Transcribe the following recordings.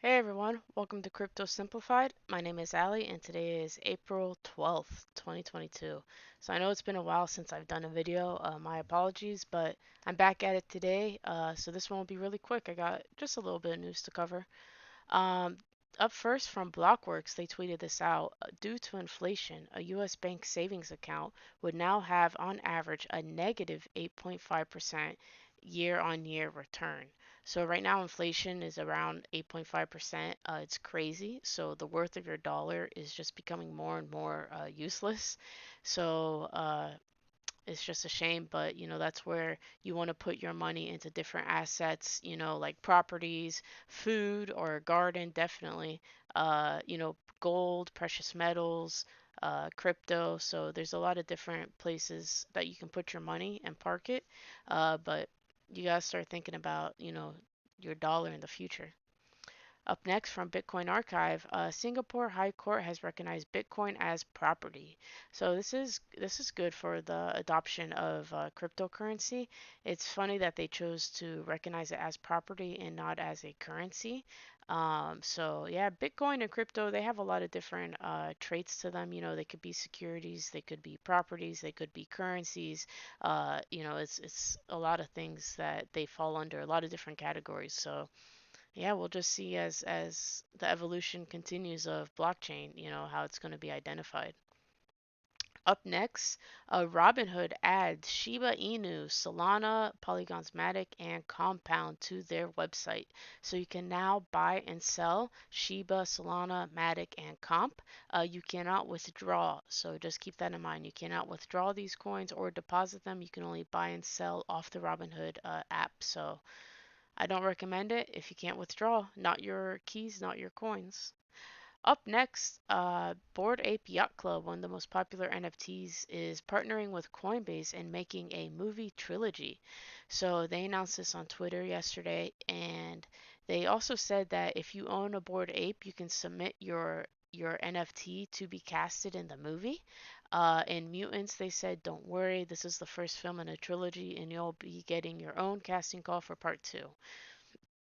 Hey everyone, welcome to Crypto Simplified. My name is Ali and today is April 12th, 2022. So I know it's been a while since I've done a video. My apologies, but I'm back at it today. So this one will be really quick. I got just a little bit of news to cover. Um, Up first from Blockworks, they tweeted this out. Due to inflation, a U.S. bank savings account would now have on average a negative 8.5% year on year return. So right now inflation is around 8.5%. It's crazy. So the worth of your dollar is just becoming more and more useless. So it's just a shame, but that's where you want to put your money into different assets, like properties, food or a garden, definitely. Gold, precious metals, crypto. So there's a lot of different places that you can put your money and park it. But you gotta start thinking about, your dollar in the future. Up next from Bitcoin Archive, Singapore High Court has recognized Bitcoin as property. So this is good for the adoption of cryptocurrency. It's funny that they chose to recognize it as property and not as a currency. So yeah, Bitcoin and crypto, they have a lot of different traits to them. They could be securities, they could be properties, they could be currencies. It's a lot of things that they fall under, a lot of different categories. So yeah, we'll just see as the evolution continues of blockchain, how it's going to be identified. Up next, Robinhood adds Shiba Inu, Solana, Polygon's Matic, and Compound to their website. So you can now buy and sell Shiba, Solana, Matic, and Comp. You cannot withdraw, so just keep that in mind. You cannot withdraw these coins or deposit them. You can only buy and sell off the Robinhood app. So I don't recommend it if you can't withdraw. Not your keys, not your coins. Up next, Bored Ape Yacht Club, one of the most popular NFTs, is partnering with Coinbase and making a movie trilogy. So they announced this on Twitter yesterday, and they also said that if you own a Bored Ape, you can submit your NFT to be casted in the movie. In Mutants, they said, don't worry, this is the first film in a trilogy, and you'll be getting your own casting call for part two.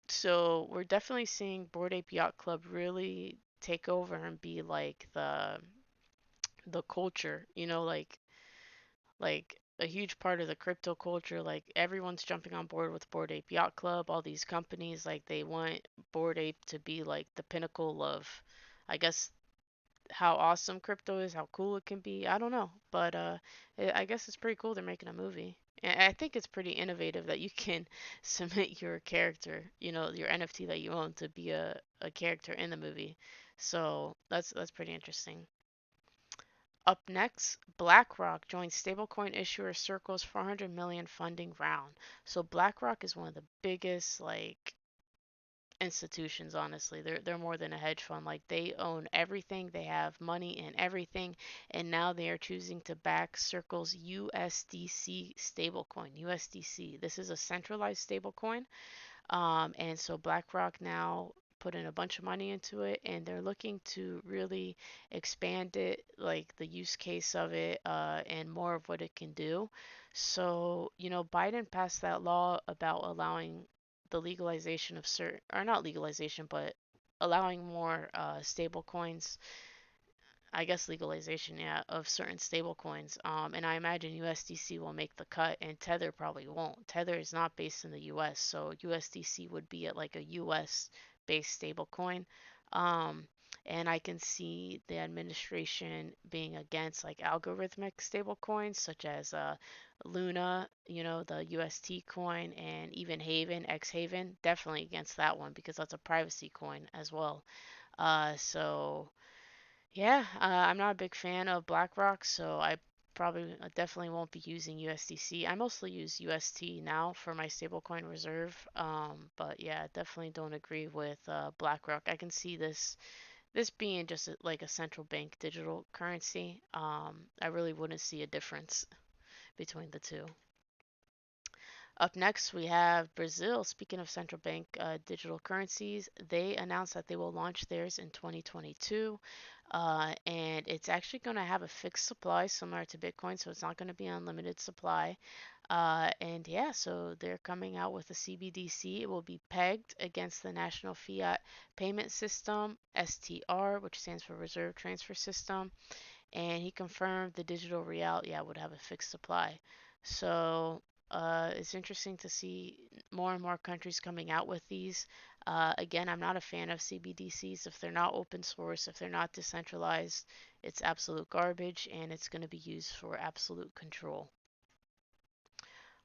So we're definitely seeing Bored Ape Yacht Club really take over and be like the culture, like a huge part of the crypto culture. Like everyone's jumping on board with Bored Ape Yacht Club. All these companies, like they want Bored Ape to be like the pinnacle of, I guess, how awesome crypto is, how cool it can be. I don't know, but I guess it's pretty cool they're making a movie. And I think it's pretty innovative that you can submit your character, your NFT that you own to be a character in the movie. So that's pretty interesting. Up next, BlackRock joins stablecoin issuer Circle's 400 million funding round. So BlackRock is one of the biggest like institutions. Honestly, they're more than a hedge fund. Like they own everything, they have money in everything, and now they are choosing to back Circle's USDC stablecoin. USDC, this is a centralized stablecoin. And so BlackRock now put in a bunch of money into it, and they're looking to really expand it, like the use case of it, and more of what it can do. So, Biden passed that law about allowing the legalization of certain, or not legalization, but allowing more stable coins. I guess legalization, yeah, of certain stable coins. And I imagine USDC will make the cut and Tether probably won't. Tether is not based in the US, so USDC would be at like a US based stable coin. Um, and I can see the administration being against like algorithmic stable coins such as Luna, the UST coin, and even Haven, X Haven, definitely against that one because that's a privacy coin as well. So yeah, I'm not a big fan of BlackRock, so I probably definitely won't be using USDC. I mostly use UST now for my stablecoin reserve. But yeah, definitely don't agree with BlackRock. I can see this being just like a central bank digital currency. I really wouldn't see a difference between the two. Up next, we have Brazil. Speaking of central bank digital currencies, they announced that they will launch theirs in 2022. And it's actually going to have a fixed supply similar to Bitcoin, so it's not going to be unlimited supply. And yeah, so they're coming out with a CBDC. It will be pegged against the National Fiat Payment System, STR, which stands for Reserve Transfer System. And he confirmed the digital real, yeah, would have a fixed supply. So it's interesting to see more and more countries coming out with these. Again, I'm not a fan of CBDCs. If they're not open source, if they're not decentralized, it's absolute garbage and it's going to be used for absolute control.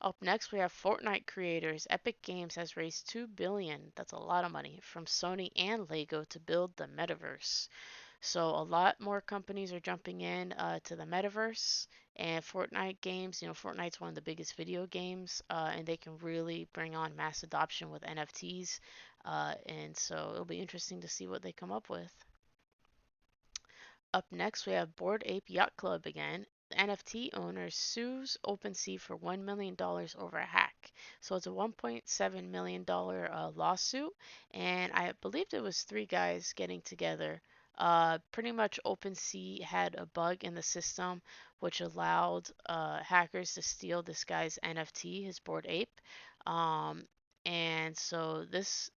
Up next, we have Fortnite creators. Epic Games has raised 2 billion, that's a lot of money, from Sony and Lego to build the metaverse. So a lot more companies are jumping in to the metaverse and Fortnite games. Fortnite's one of the biggest video games, and they can really bring on mass adoption with NFTs. And so it'll be interesting to see what they come up with. Up next, we have Bored Ape Yacht Club again. The NFT owner sues OpenSea for $1 million over a hack. So it's a $1.7 million lawsuit, and I believed it was three guys getting together. Pretty much OpenSea had a bug in the system which allowed hackers to steal this guy's NFT, his Bored Ape. Um, and so these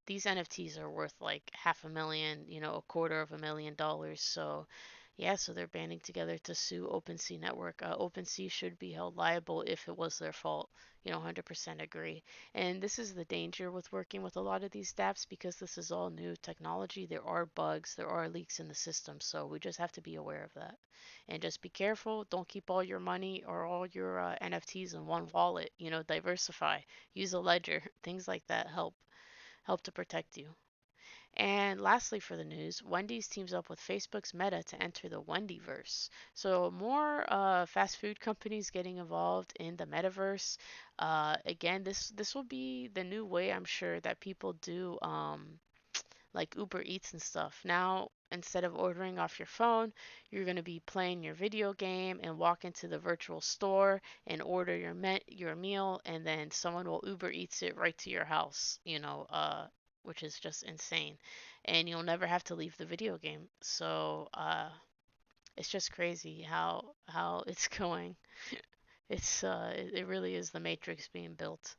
NFTs are worth like half a million, a quarter of $1 million. So, yeah, so they're banding together to sue OpenSea Network. OpenSea should be held liable if it was their fault. 100% agree. And this is the danger with working with a lot of these dApps because this is all new technology. There are bugs, there are leaks in the system. So we just have to be aware of that. And just be careful. Don't keep all your money or all your NFTs in one wallet. Diversify. Use a ledger. Things like that help to protect you. And lastly, for the news, Wendy's teams up with Facebook's Meta to enter the Wendyverse. So more fast food companies getting involved in the metaverse. Again, this will be the new way, I'm sure, that people do like Uber Eats and stuff. Now, instead of ordering off your phone, you're going to be playing your video game and walk into the virtual store and order your meal, and then someone will Uber Eats it right to your house, which is just insane. And you'll never have to leave the video game. So, it's just crazy how it's going. It really is the Matrix being built.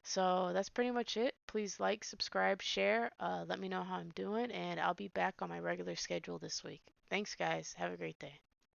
So that's pretty much it. Please like, subscribe, share. Let me know how I'm doing, and I'll be back on my regular schedule this week. Thanks, guys. Have a great day.